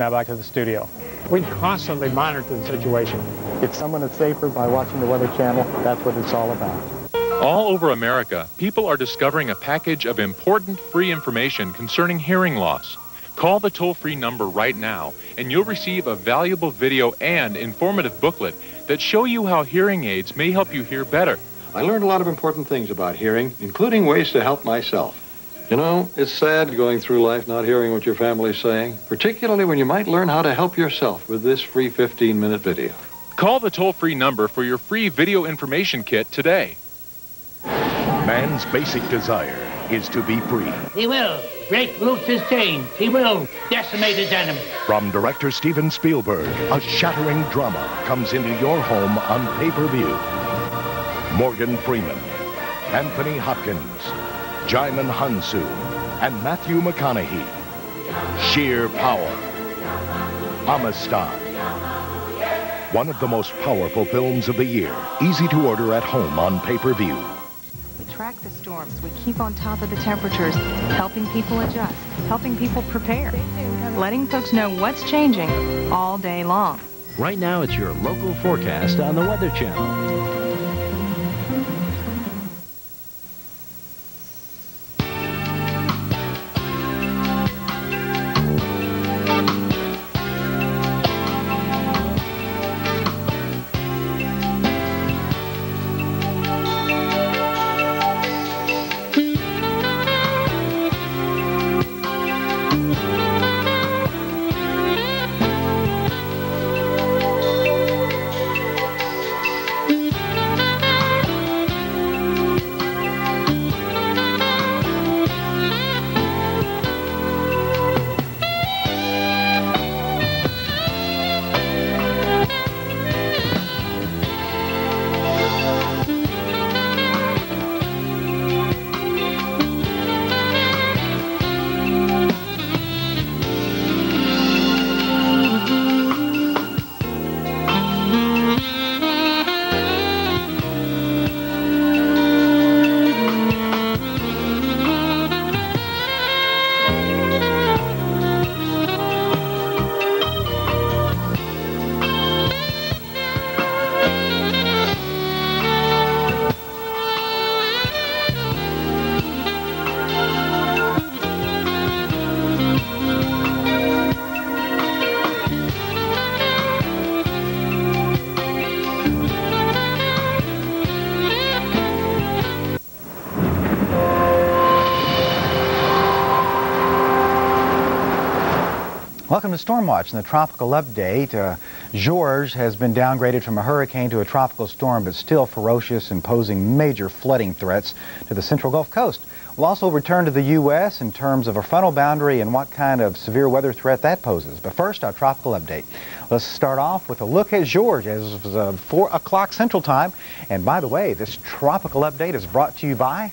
Now back to the studio. We constantly monitor the situation. If someone is safer by watching the Weather Channel, that's what it's all about. All over America, people are discovering a package of important free information concerning hearing loss. Call the toll-free number right now, and you'll receive a valuable video and informative booklet that show you how hearing aids may help you hear better. I learned a lot of important things about hearing, including ways to help myself. You know, it's sad going through life not hearing what your family's saying, particularly when you might learn how to help yourself with this free 15-minute video. Call the toll-free number for your free video information kit today. Man's basic desire is to be free. He will break loose his chains. He will decimate his enemies. From director Steven Spielberg, a shattering drama comes into your home on pay-per-view. Morgan Freeman, Anthony Hopkins, Jaimin Hansu, and Matthew McConaughey. Sheer power. Amistad. One of the most powerful films of the year. Easy to order at home on pay-per-view. We track the storms. We keep on top of the temperatures, helping people adjust, helping people prepare, letting folks know what's changing all day long. Right now, it's your local forecast on the Weather Channel. Welcome to Storm Watch and the Tropical Update. George has been downgraded from a hurricane to a tropical storm, but still ferocious and posing major flooding threats to the central Gulf Coast. We'll also return to the U.S. in terms of a frontal boundary and what kind of severe weather threat that poses. But first, our Tropical Update. Let's start off with a look at George as of 4 o'clock Central Time. And by the way, this Tropical Update is brought to you by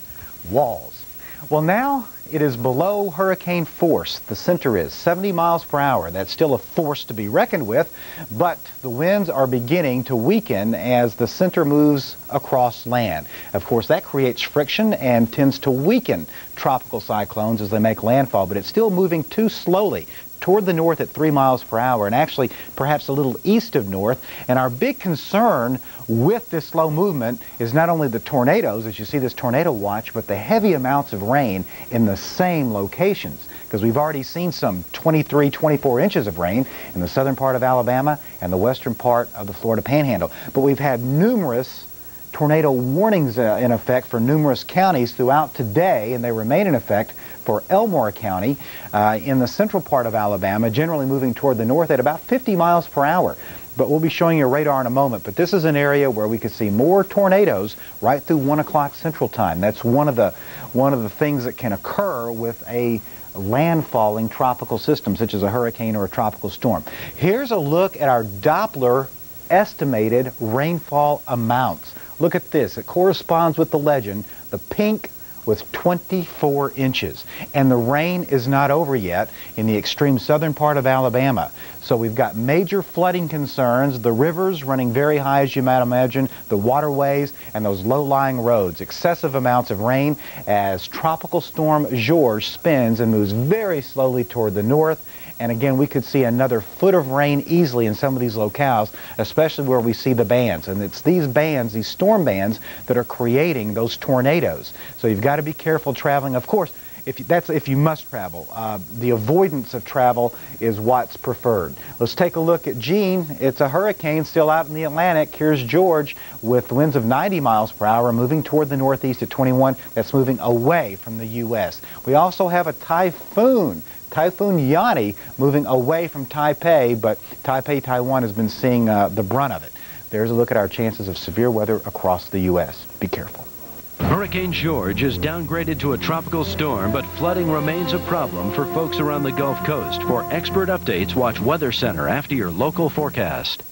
Walls. Well, now it is below hurricane force. The center is 70 miles per hour. That's still a force to be reckoned with, but the winds are beginning to weaken as the center moves across land. Of course, that creates friction and tends to weaken tropical cyclones as they make landfall, but it's still moving too slowly toward the north at 3 miles per hour, and actually perhaps a little east of north. And our big concern with this slow movement is not only the tornadoes, as you see this tornado watch, but the heavy amounts of rain in the same locations, because we've already seen some 23, 24 inches of rain in the southern part of Alabama and the western part of the Florida Panhandle. But we've had numerous tornado warnings in effect for numerous counties throughout today, and they remain in effect for Elmore County in the central part of Alabama, generally moving toward the north at about 50 miles per hour. But we'll be showing you a radar in a moment. But this is an area where we could see more tornadoes right through 1 o'clock Central Time. That's one of the things that can occur with a landfalling tropical system, such as a hurricane or a tropical storm. Here's a look at our Doppler estimated rainfall amounts. Look at this. It corresponds with the legend. The pink with 24 inches. And the rain is not over yet in the extreme southern part of Alabama. So we've got major flooding concerns, the rivers running very high, as you might imagine, the waterways, and those low-lying roads. Excessive amounts of rain as Tropical Storm George spins and moves very slowly toward the north. And again, we could see another foot of rain easily in some of these locales, especially where we see the bands. And it's these bands, these storm bands, that are creating those tornadoes. So you've got to be careful traveling. Of course, if you must travel. The avoidance of travel is what's preferred. Let's take a look at Jeanne. It's a hurricane still out in the Atlantic. Here's George with winds of 90 miles per hour moving toward the northeast at 21. That's moving away from the U.S. We also have a typhoon. Typhoon Jeanne moving away from Taipei, but Taipei, Taiwan has been seeing the brunt of it. There's a look at our chances of severe weather across the U.S. Be careful. Hurricane George is downgraded to a tropical storm, but flooding remains a problem for folks around the Gulf Coast. For expert updates, watch Weather Center after your local forecast.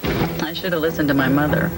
I should have listened to my mother.